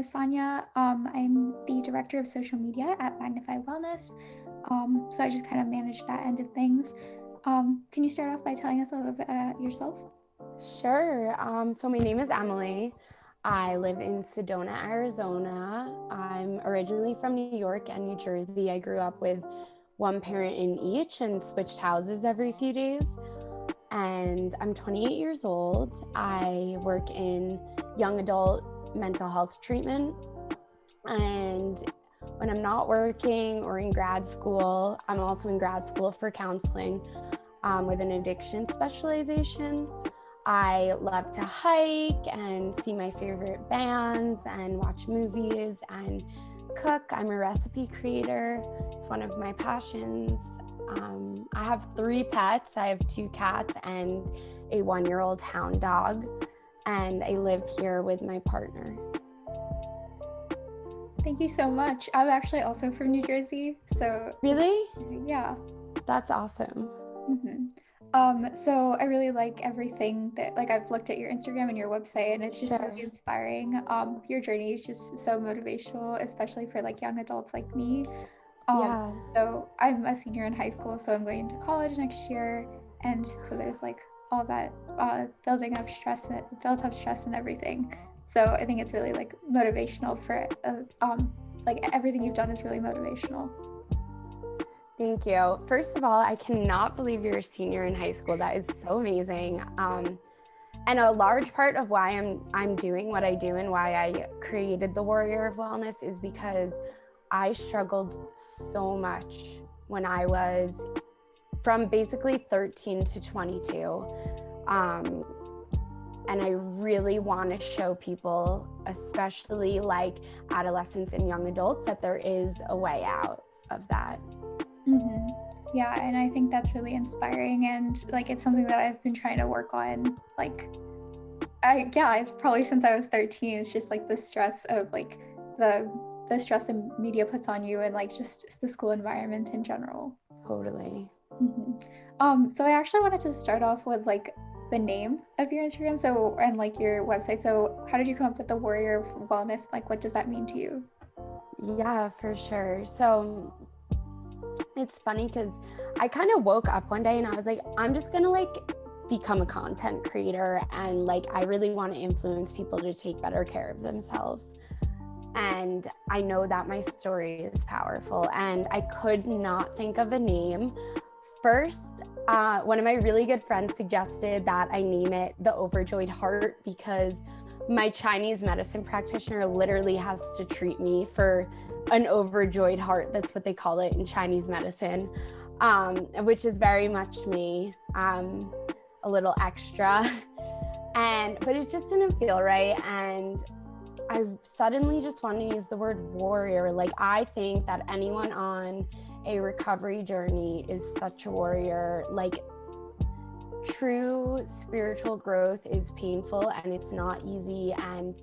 is Sonia. I'm the director of social media at Magnify Wellness. So I just kind of manage that end of things. Can you start off by telling us a little bit about yourself? Sure. So my name is Emily. I live in Sedona, Arizona. I'm originally from New York and New Jersey. I grew up with one parent in each and switched houses every few days. And I'm 28 years old. I work in young adult mental health treatment. And when I'm not working or in grad school, I'm also in grad school for counseling with an addiction specialization. I love to hike and see my favorite bands and watch movies and cook. I'm a recipe creator. It's one of my passions. I have 3 pets. I have 2 cats and a 1-year-old hound dog, and I live here with my partner. Thank you so much. I'm actually also from New Jersey, so Really? yeah. That's awesome. So I really like everything that, like, I've looked at your Instagram and your website, and it's just Sure. really inspiring. Your journey is just so motivational, especially for like young adults like me. Yeah. So I'm a senior in high school, so I'm going into college next year, and so there's like all that built up stress and everything. So I think it's really like motivational for like everything you've done is really motivational. Thank you. First of all, I cannot believe you're a senior in high school. That is so amazing. And a large part of why I'm doing what I do and why I created the Warrior of Wellness is because I struggled so much when I was from basically 13 to 22. And I really want to show people, especially like adolescents and young adults, that there is a way out of that. Mm-hmm. Yeah, and I think that's really inspiring, and like it's something that I've been trying to work on. Like, I've probably since I was 13. It's just like the stress of like the stress the media puts on you, and like just the school environment in general. Totally. So I actually wanted to start off with like the name of your Instagram, so and like your website. So how did you come up with the Warrior of Wellness? Like, what does that mean to you? Yeah, for sure. So it's funny because I kind of woke up one day and I was like, I'm just gonna like become a content creator, and like I really want to influence people to take better care of themselves. And I know that my story is powerful, and I could not think of a name. First, one of my really good friends suggested that I name it the Overjoyed Heart because my Chinese medicine practitioner literally has to treat me for an overjoyed heart. That's what they call it in Chinese medicine, which is very much me, a little extra. But it just didn't feel right. And I suddenly just wanted to use the word warrior. Like, I think that anyone on a recovery journey is such a warrior. Like, true spiritual growth is painful and it's not easy. And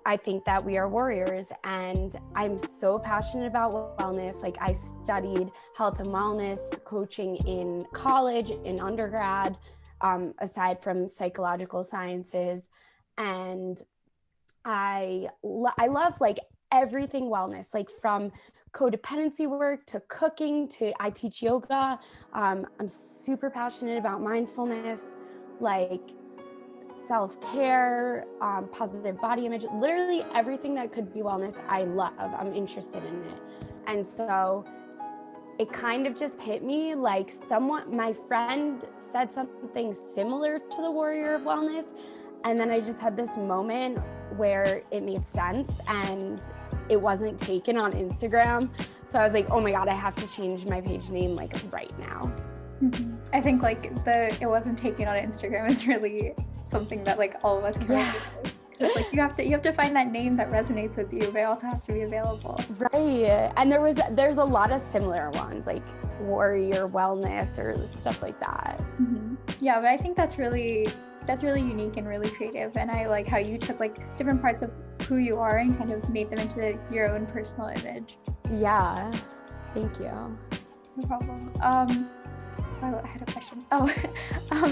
I think that we are warriors, and I'm so passionate about wellness. Like, I studied health and wellness coaching in college, in undergrad, aside from psychological sciences. And I love like everything wellness, like from codependency work to cooking to I teach yoga. I'm super passionate about mindfulness, like self-care, positive body image, literally everything that could be wellness. I love, I'm interested in it. And so it kind of just hit me like my friend said something similar to the Warrior of Wellness. And then I just had this moment where it made sense and it wasn't taken on Instagram. So I was like, oh my God, I have to change my page name like right now. I think like it wasn't taken on Instagram is really something that like all of us can relate to. Because like you have to find that name that resonates with you, but it also has to be available. Right. And there's a lot of similar ones like Warrior Wellness or stuff like that. Yeah, but I think that's really unique and really creative, and I like how you took like different parts of who you are and kind of made them into your own personal image. Yeah, thank you. No problem. I had a question.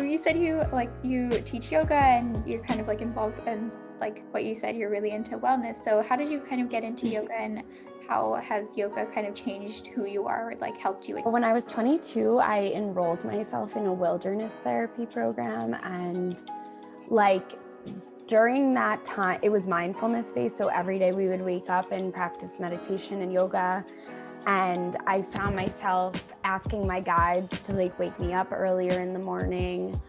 You said you teach yoga and you're kind of like involved in like what you said, you're really into wellness. So how did you kind of get into yoga, and how has yoga kind of changed who you are, or like helped you? When I was 22, I enrolled myself in a wilderness therapy program, and like during that time, it was mindfulness based. So every day we would wake up and practice meditation and yoga. And I found myself asking my guides to like wake me up earlier in the morning.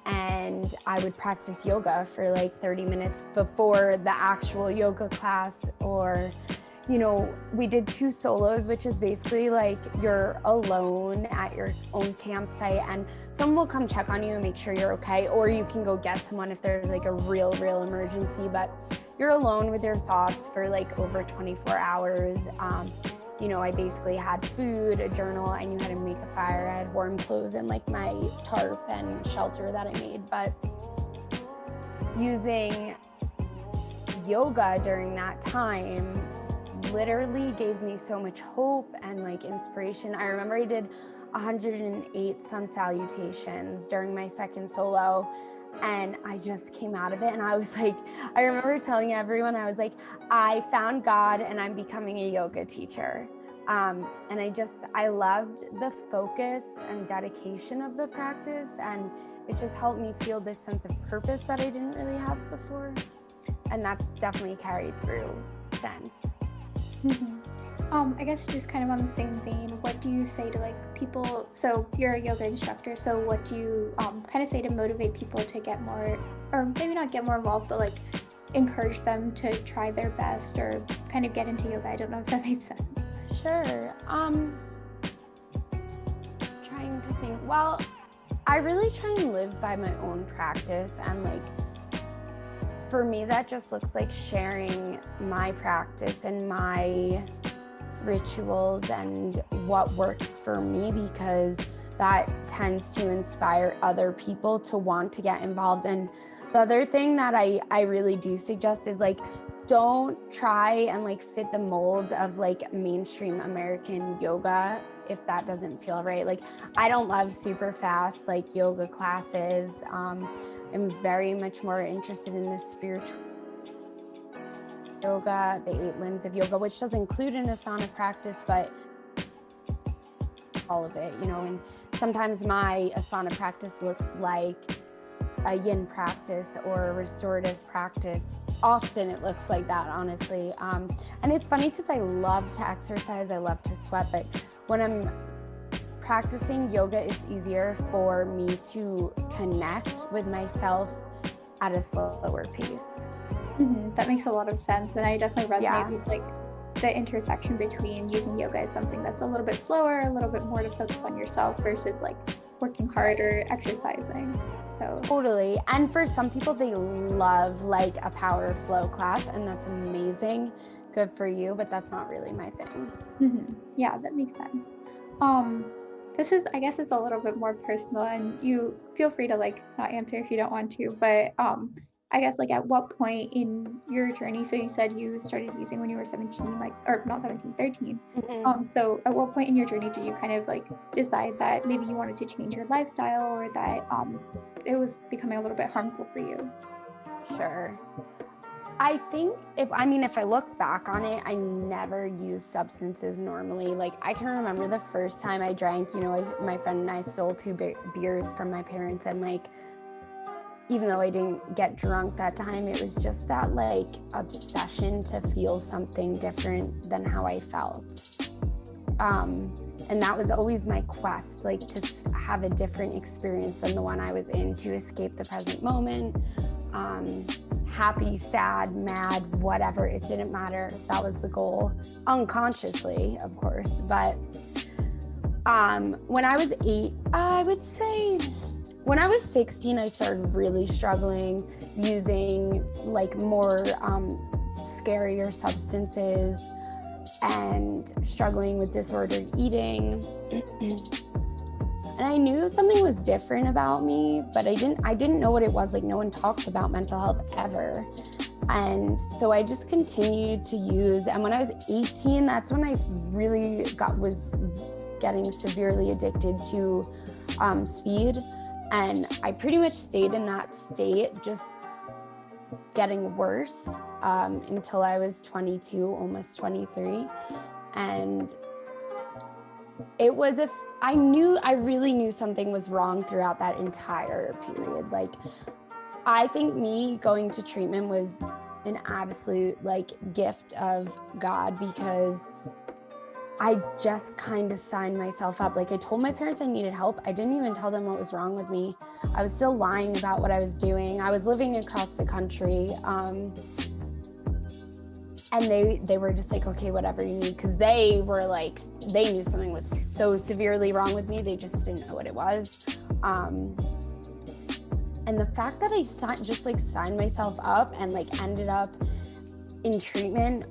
And I would practice yoga for like 30 minutes before the actual yoga class. Or, you know, we did 2 solos, which is basically like you're alone at your own campsite and someone will come check on you and make sure you're okay. Or you can go get someone if there's like a real emergency, but you're alone with your thoughts for like over 24 hours. You know, I basically had food, a journal, I knew how to make a fire, I had warm clothes and like my tarp and shelter that I made. But using yoga during that time literally gave me so much hope and like inspiration. I remember I did 108 sun salutations during my second solo, and I just came out of it and I was like, I remember telling everyone, I was like, I found God and I'm becoming a yoga teacher. And I loved the focus and dedication of the practice, and it just helped me feel this sense of purpose that I didn't really have before. And that's definitely carried through since. Mm-hmm. I guess just kind of on the same vein, what do you say to like people? So you're a yoga instructor, so what do you kind of say to motivate people to get more, or maybe not get more involved, but like encourage them to try their best or kind of get into yoga? I don't know if that makes sense. Sure. Trying to think. Well, I really try and live by my own practice, and like for me that just looks like sharing my practice and my rituals and what works for me, because that tends to inspire other people to want to get involved. And the other thing that I really do suggest is like, don't try and like fit the mold of like mainstream American yoga if that doesn't feel right. Like, I don't love super fast like yoga classes. I'm very much more interested in the spiritual yoga, the 8 limbs of yoga, which does include an asana practice, but all of it, you know. And sometimes my asana practice looks like a yin practice or a restorative practice. Often it looks like that, honestly. And it's funny because I love to exercise, I love to sweat, but when I'm practicing yoga, it's easier for me to connect with myself at a slower pace. Mm-hmm. That makes a lot of sense, and I definitely resonate Yeah. with like the intersection between using yoga as something that's a little bit slower, a little bit more to focus on yourself versus like working hard or exercising. So Totally. And for some people, they love like a power flow class, and that's amazing. Good for you, but that's not really my thing. mm-hmm. Yeah, that makes sense. This is, I guess it's a little bit more personal, and you feel free to like not answer if you don't want to, but I guess like at what point in your journey, so you said you started using when you were 17, like, or not 17, 13. Mm-hmm. So at what point in your journey did you kind of like decide that maybe you wanted to change your lifestyle, or that it was becoming a little bit harmful for you? Sure. I think if I look back on it, I never used substances normally. Like, I can remember the first time I drank, you know, my friend and I stole 2 beers from my parents, and like, even though I didn't get drunk that time, it was just that like obsession to feel something different than how I felt. And that was always my quest, like to have a different experience than the one I was in, to escape the present moment. Happy, sad, mad, whatever, it didn't matter. That was the goal, unconsciously, of course. But when I was 8, I would say when I was 16, I started really struggling using like more scarier substances and struggling with disordered eating. And I knew something was different about me, but I didn't know what it was. Like, no one talked about mental health ever. And so I just continued to use. And when I was 18, that's when I really was getting severely addicted to speed. And I pretty much stayed in that state just getting worse until I was 22, almost 23. And it was I really knew something was wrong throughout that entire period. Like, I think me going to treatment was an absolute like gift of God, because I just kind of signed myself up. Like, I told my parents I needed help. I didn't even tell them what was wrong with me. I was still lying about what I was doing. I was living across the country. And they were just like, okay, whatever you need. Because they were like, they knew something was so severely wrong with me. They just didn't know what it was. And the fact that I signed myself up and like ended up in treatment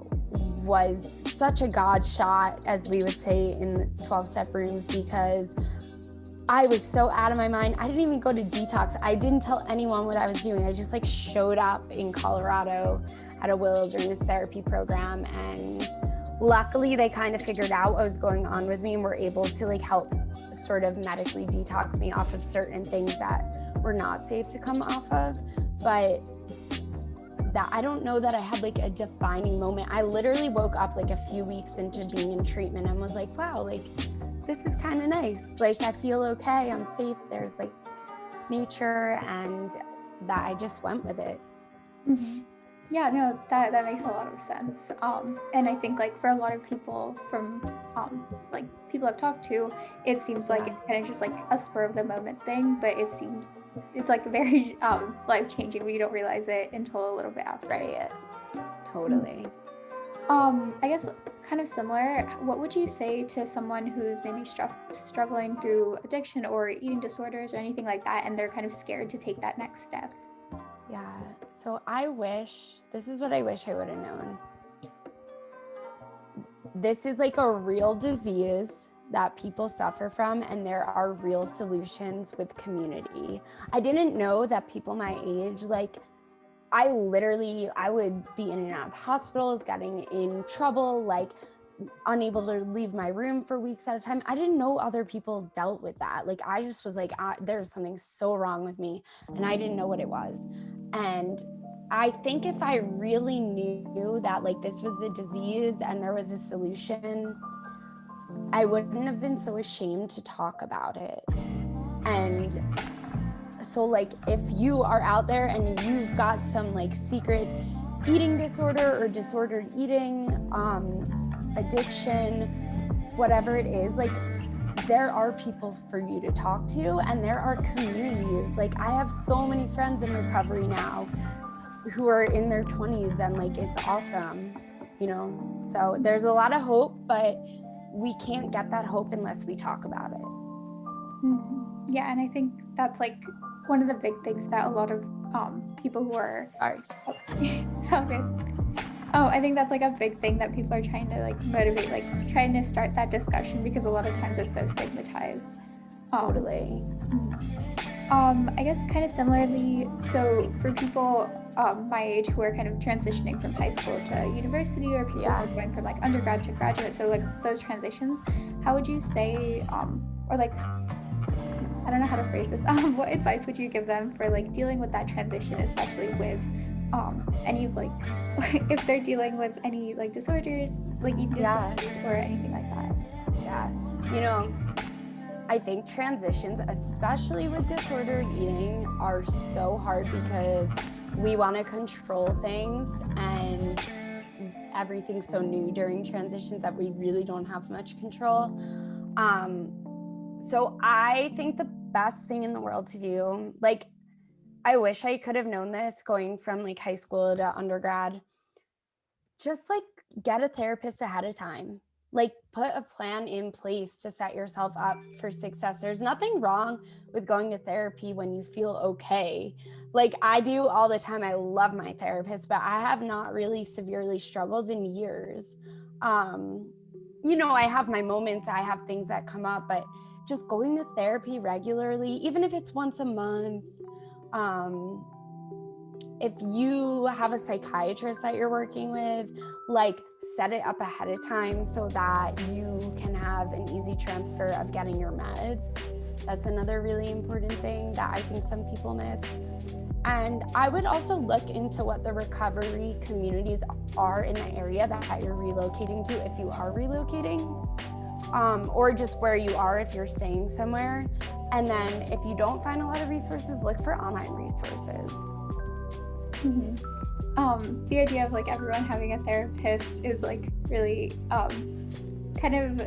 was such a God shot, as we would say in the 12-step rooms, because I was so out of my mind. I didn't even go to detox. I didn't tell anyone what I was doing. I just like showed up in Colorado at a wilderness therapy program, and luckily they kind of figured out what was going on with me and were able to like help sort of medically detox me off of certain things that were not safe to come off of. But that, I don't know that I had like a defining moment. I literally woke up like a few weeks into being in treatment and was like, wow, like this is kind of nice. Like, I feel okay, I'm safe, there's like nature, and that I just went with it. Mm-hmm. Yeah, no, that makes a lot of sense. And I think like for a lot of people from like people I've talked to, it seems like it's kind of just like a spur of the moment thing, but it seems it's like very life changing, but you don't realize it until a little bit after. Right. Totally. I guess kind of similar. What would you say to someone who's maybe struggling through addiction or eating disorders or anything like that, and they're kind of scared to take that next step? Yeah. So this is what I wish I would have known. This is like a real disease that people suffer from, and there are real solutions with community. I didn't know that people my age, like I would be in and out of hospitals, getting in trouble, like unable to leave my room for weeks at a time. I didn't know other people dealt with that. Like, I just was like, there's something so wrong with me, and I didn't know what it was. And I think if I really knew that like this was a disease and there was a solution, I wouldn't have been so ashamed to talk about it. And so like, if you are out there and you've got some like secret eating disorder or disordered eating, addiction, whatever it is, like there are people for you to talk to, and there are communities. Like, I have so many friends in recovery now who are in their 20s, and like it's awesome, you know? So there's a lot of hope, but we can't get that hope unless we talk about it. Mm-hmm. Yeah, and I think that's like one of the big things that a lot of people who are so good. I think that's like a big thing that people are trying to like motivate, like trying to start that discussion, because a lot of times it's so stigmatized. Totally. I guess kind of similarly, so for people my age who are kind of transitioning from high school to university, or people who are going from like undergrad to graduate, so like those transitions, how would you say, or like, I don't know how to phrase this, what advice would you give them for like dealing with that transition, especially with any like if they're dealing with any like disorders, like eating disorders or anything like that? Yeah, you know, I think transitions, especially with disordered eating, are so hard because we want to control things, and everything's so new during transitions that we really don't have much control. So I think the best thing in the world to do, like, I wish I could have known this going from like high school to undergrad, just like get a therapist ahead of time. Like, put a plan in place to set yourself up for success. There's nothing wrong with going to therapy when you feel okay. Like I do all the time. I love my therapist, but I have not really severely struggled in years. You know, I have my moments, I have things that come up, but just going to therapy regularly, even if it's once a month, if you have a psychiatrist that you're working with, like set it up ahead of time so that you can have an easy transfer of getting your meds. That's another really important thing that I think some people miss. And I would also look into what the recovery communities are in the area that you're relocating to, if you are relocating, or just where you are if you're staying somewhere. And then if you don't find a lot of resources, look for online resources. The idea of like everyone having a therapist is like really kind of,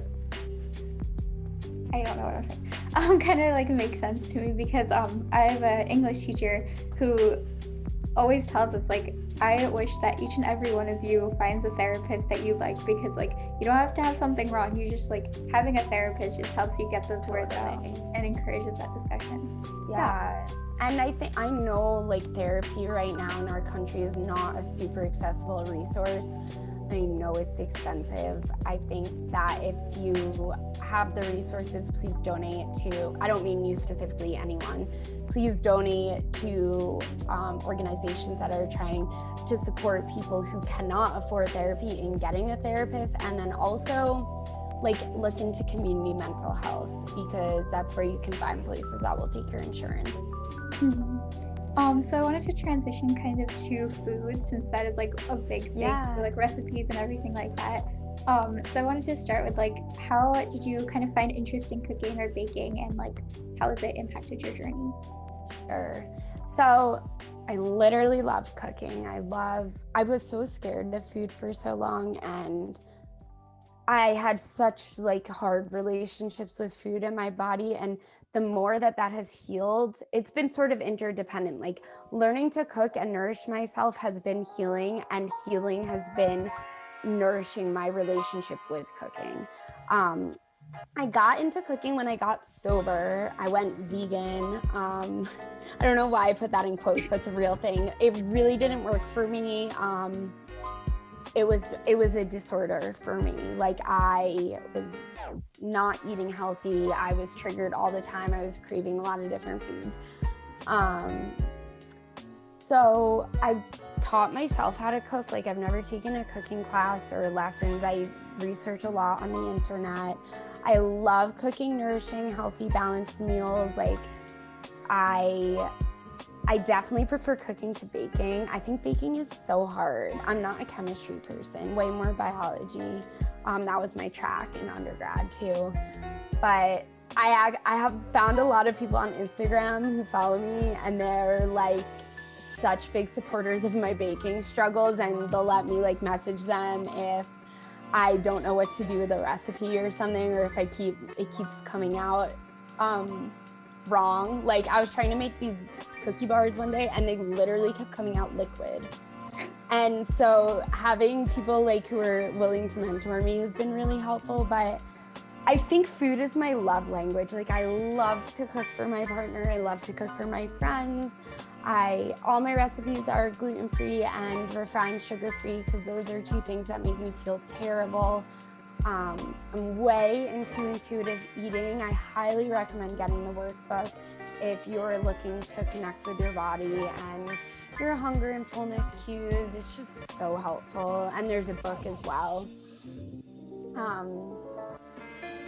I don't know what I'm saying, kind of like makes sense to me, because I have an English teacher who always tells us like, I wish that each and every one of you finds a therapist that you like, because like you don't have to have something wrong, you just like having a therapist just helps you get those words out and encourages that discussion. Yeah. And I know like therapy right now in our country is not a super accessible resource. I know it's expensive. I think that if you have the resources, please donate to, I don't mean you specifically, anyone, please donate to organizations that are trying to support people who cannot afford therapy in getting a therapist. And then also like look into community mental health, because that's where you can find places that will take your insurance. So I wanted to transition kind of to food, since that is like a big thing, so like recipes and everything like that. So I wanted to start with like, how did you kind of find interest in cooking or baking, and like how has it impacted your journey? Sure. So I literally love cooking. I was so scared of food for so long, and I had such like hard relationships with food in my body, and the more that has healed, it's been sort of interdependent. Like learning to cook and nourish myself has been healing, and healing has been nourishing my relationship with cooking. I got into cooking when I got sober. I went vegan. I don't know why I put that in quotes. That's a real thing. It really didn't work for me. It was a disorder for me. Like I was not eating healthy. I was triggered all the time. I was craving a lot of different foods. So I taught myself how to cook. Like I've never taken a cooking class or lessons. I research a lot on the internet. I love cooking nourishing, healthy, balanced meals. Like I definitely prefer cooking to baking. I think baking is so hard. I'm not a chemistry person, way more biology. That was my track in undergrad too. But I have found a lot of people on Instagram who follow me, and they're like such big supporters of my baking struggles, and they'll let me like message them if I don't know what to do with a recipe or something, or if it keeps coming out wrong. Like I was trying to make these cookie bars one day, and they literally kept coming out liquid. And so having people like who are willing to mentor me has been really helpful. But I think food is my love language. Like I love to cook for my partner. I love to cook for my friends. All my recipes are gluten-free and refined sugar-free, because those are two things that make me feel terrible. I'm way into intuitive eating. I highly recommend getting the workbook if you're looking to connect with your body and your hunger and fullness cues. It's just so helpful. And there's a book as well.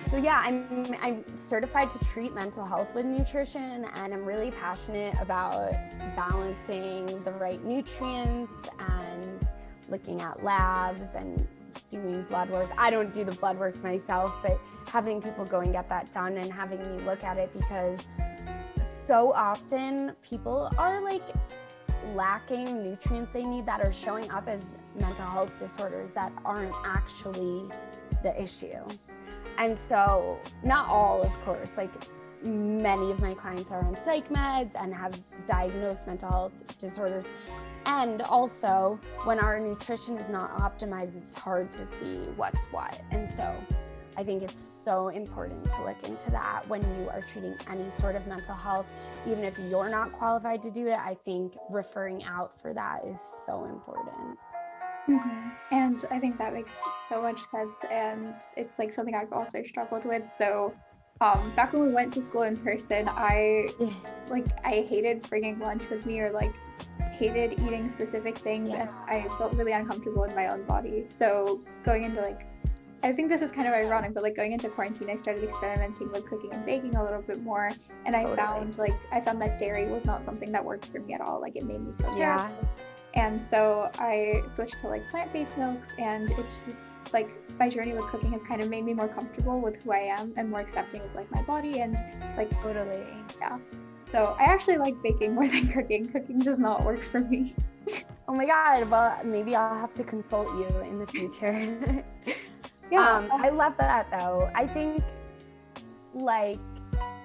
So yeah, I'm certified to treat mental health with nutrition, and I'm really passionate about balancing the right nutrients and looking at labs and doing blood work. I don't do the blood work myself, but having people go and get that done and having me look at it, because so often people are like lacking nutrients they need that are showing up as mental health disorders that aren't actually the issue. And so, not all, of course, like many of my clients are on psych meds and have diagnosed mental health disorders. And also, when our nutrition is not optimized, it's hard to see what's what. And so, I think it's so important to look into that when you are treating any sort of mental health. Even if you're not qualified to do it, I think referring out for that is so important. And I think that makes so much sense, and it's like something I've also struggled with. So back when we went to school in person, I hated bringing lunch with me, or like hated eating specific things, and I felt really uncomfortable in my own body. So going into like I think this is kind of ironic, but like going into quarantine, I started experimenting with cooking and baking a little bit more. And Totally. I found that dairy was not something that worked for me at all. Like it made me feel terrible. Yeah. And so I switched to like plant-based milks, and it's just like my journey with cooking has kind of made me more comfortable with who I am and more accepting of like my body and like, Totally. yeah. So I actually like baking more than cooking. Cooking does not work for me. Oh my God. Well, maybe I'll have to consult you in the future. Yeah. I love that though. I think like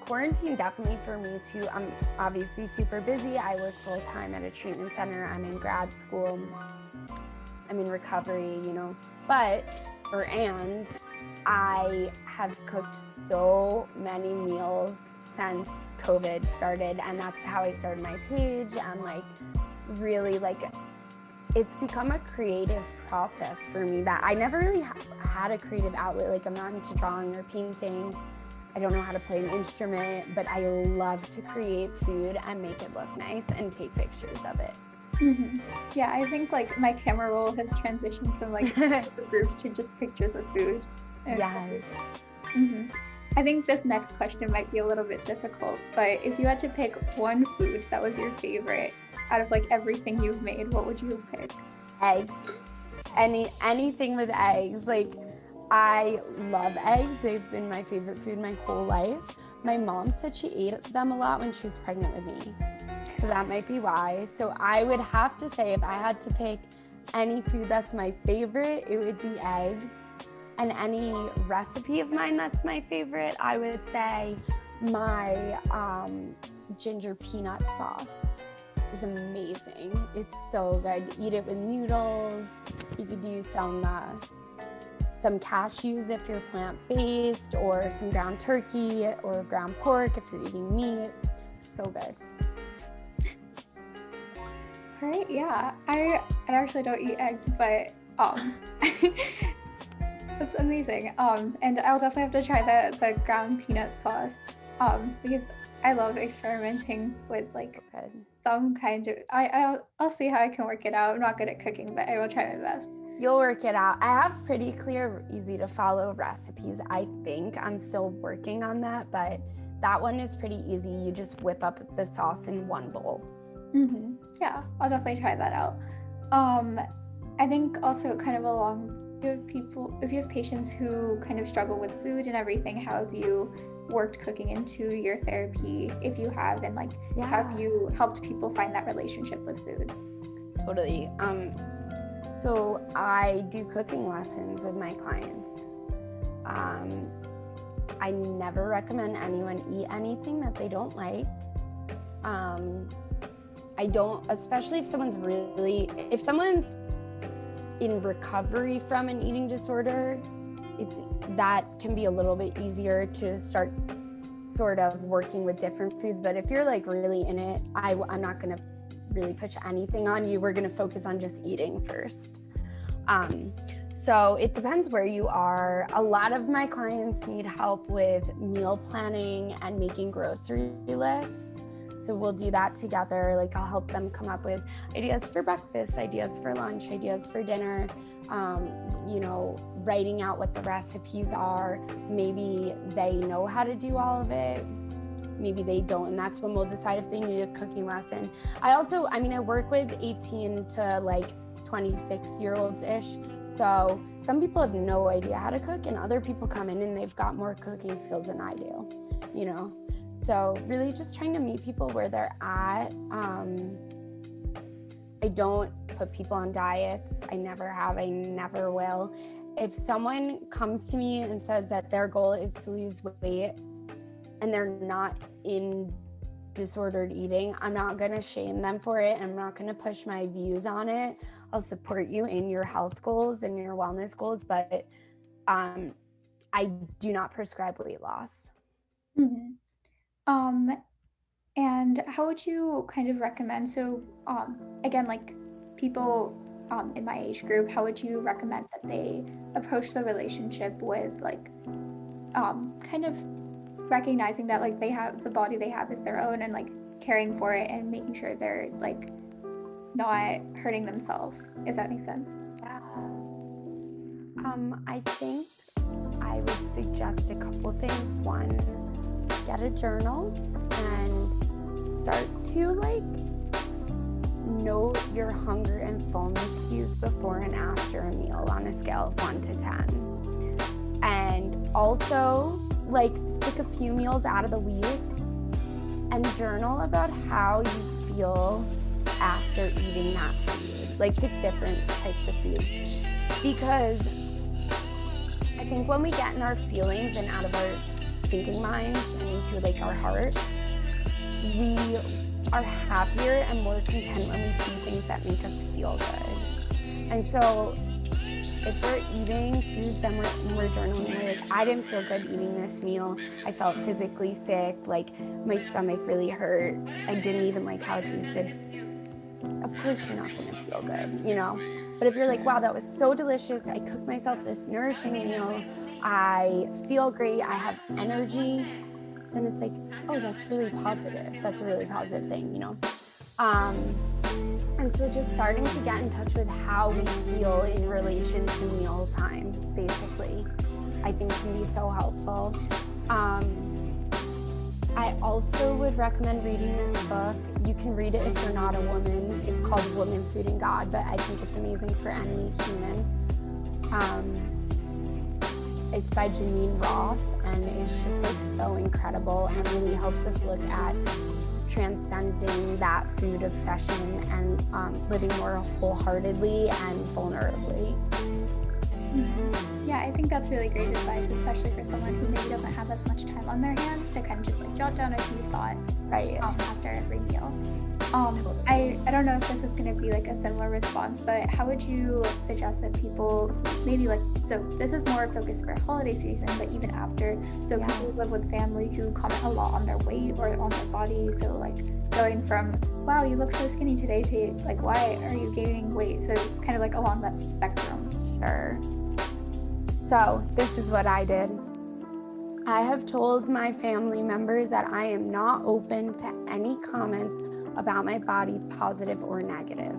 quarantine definitely for me too. I'm obviously super busy. I work full time at a treatment center. I'm in grad school. I'm in recovery, you know, and I have cooked so many meals since COVID started, and that's how I started my page, and like really like it's become a creative process for me that I never really had a creative outlet. Like I'm not into drawing or painting. I don't know how to play an instrument, but I love to create food and make it look nice and take pictures of it. Mm-hmm. Yeah, I think like my camera roll has transitioned from like groups to just pictures of food. Yes. Mm-hmm. I think this next question might be a little bit difficult, but if you had to pick one food that was your favorite out of like everything you've made, what would you pick? Eggs. Anything with eggs. Like I love eggs. They've been my favorite food my whole life. My mom said she ate them a lot when she was pregnant with me. So that might be why. So I would have to say if I had to pick any food that's my favorite, it would be eggs. And any recipe of mine that's my favorite, I would say my ginger peanut sauce is amazing. It's so good. Eat it with noodles. You could use some cashews if you're plant-based, or some ground turkey or ground pork if you're eating meat. So good. All right, yeah. I actually don't eat eggs, but that's amazing. And I'll definitely have to try the ground peanut sauce. Because I love experimenting with like some kind of I'll see how I can work it out. I'm not good at cooking, but I will try my best. You'll work it out. I have pretty clear, easy to follow recipes. I think I'm still working on that, but that one is pretty easy. You just whip up the sauce in one bowl. Mm-hmm. Yeah, I'll definitely try that out. I think also kind of along if you have patients who kind of struggle with food and everything, how have you worked cooking into your therapy if you have, and like have you helped people find that relationship with food? Totally. So I do cooking lessons with my clients. I never recommend anyone eat anything that they don't like. I don't, especially if someone's in recovery from an eating disorder, that can be a little bit easier to start sort of working with different foods. But if you're like really in it, I'm not going to really push anything on you. We're going to focus on just eating first. So it depends where you are. A lot of my clients need help with meal planning and making grocery lists. So we'll do that together. Like I'll help them come up with ideas for breakfast, ideas for lunch, ideas for dinner, writing out what the recipes are. Maybe they know how to do all of it. Maybe they don't. And that's when we'll decide if they need a cooking lesson. I work with 18 to like 26-year-olds-ish. So some people have no idea how to cook, and other people come in and they've got more cooking skills than I do, So really just trying to meet people where they're at. I don't put people on diets. I never have, I never will. If someone comes to me and says that their goal is to lose weight and they're not in disordered eating, I'm not going to shame them for it. I'm not going to push my views on it. I'll support you in your health goals and your wellness goals, but I do not prescribe weight loss. Mm-hmm. And how would you kind of recommend, so again, like people in my age group, how would you recommend that they approach the relationship with like kind of recognizing that like they have the body they have is their own, and like caring for it and making sure they're like not hurting themselves, if that makes sense? Yeah. I think I would suggest a couple things. One, get a journal and start to like note your hunger and fullness cues before and after a meal on a scale of 1 to 10. And also like pick a few meals out of the week and journal about how you feel after eating that food. Like pick different types of foods, because I think when we get in our feelings and out of our thinking minds and into like our heart, we are happier and more content when we do things that make us feel good. And so if we're eating foods and we're journaling, we're like, I didn't feel good eating this meal. I felt physically sick, like my stomach really hurt. I didn't even like how it tasted. Of course you're not gonna feel good, you know? But if you're like, wow, that was so delicious. I cooked myself this nourishing meal. I feel great. I have energy. Then it's like, oh, that's really positive. That's a really positive thing, you know? And so just starting to get in touch with how we feel in relation to meal time, basically, I think can be so helpful. I also would recommend reading this book. You can read it if you're not a woman. It's called Woman, Food, and God, but I think it's amazing for any human. It's by Janine Roth, and it's just like so incredible and really helps us look at transcending that food obsession and living more wholeheartedly and vulnerably. Yeah, I think that's really great advice, especially for someone who maybe doesn't have as much time on their hands to kind of just like jot down a few thoughts after every meal. Totally. I don't know if this is going to be like a similar response, but how would you suggest that people maybe like, so this is more focused for holiday season, but even after, so Yes. people live with family who comment a lot on their weight or on their body, so like going from, wow, you look so skinny today, to like, why are you gaining weight? So kind of like along that spectrum. Sure. So this is what I did. I have told my family members that I am not open to any comments about my body, positive or negative,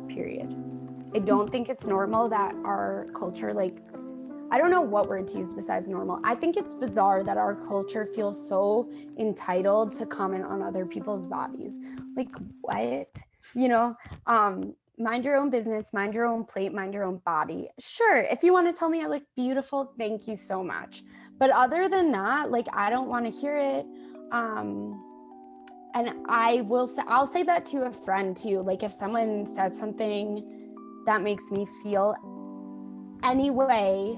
period. I don't think it's normal that our culture, like, I don't know what word to use besides normal. I think it's bizarre that our culture feels so entitled to comment on other people's bodies. Like, what? You know, mind your own business, mind your own plate, mind your own body. Sure, if you want to tell me I look beautiful, thank you so much. But other than that, like, I don't want to hear it. And I'll say that to a friend too. Like if someone says something that makes me feel any way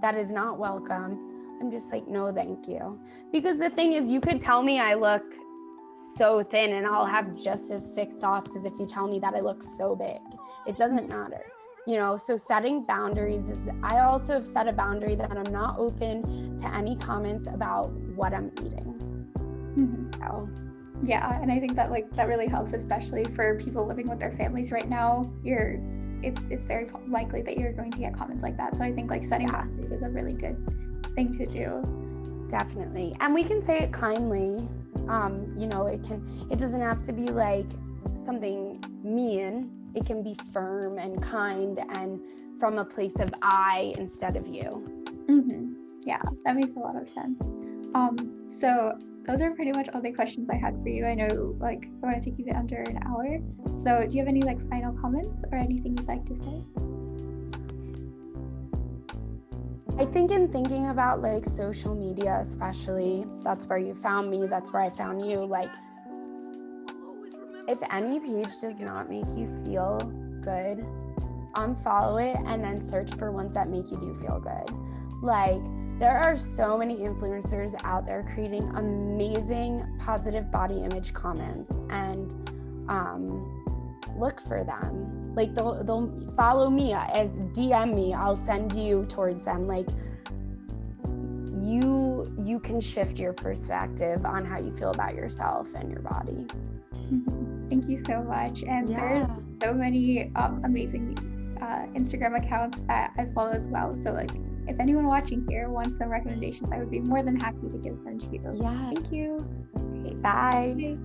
that is not welcome, I'm just like, no, thank you. Because the thing is, you could tell me I look so thin and I'll have just as sick thoughts as if you tell me that I look so big. It doesn't matter, you know? So setting boundaries I also have set a boundary that I'm not open to any comments about what I'm eating. Mm-hmm. So. Yeah, and I think that like that really helps, especially for people living with their families right now. It's very likely that you're going to get comments like that. So I think like setting boundaries is a really good thing to do. Definitely. And we can say it kindly. You know, it doesn't have to be like something mean. It can be firm and kind and from a place of I instead of you. Mm-hmm. Yeah, that makes a lot of sense. So those are pretty much all the questions I had for you. I know like I want to keep it under an hour. So do you have any like final comments or anything you'd like to say? I think in thinking about like social media, especially, that's where you found me, that's where I found you. Like, if any page does not make you feel good, unfollow it and then search for ones that make you do feel good. Like, there are so many influencers out there creating amazing positive body image comments, and look for them. Like they'll follow me, as DM me, I'll send you towards them. Like you can shift your perspective on how you feel about yourself and your body. Thank you so much. And there's so many amazing Instagram accounts that I follow as well. So like if anyone watching here wants some recommendations, I would be more than happy to give them to you. Yeah. Thank you. Okay, bye.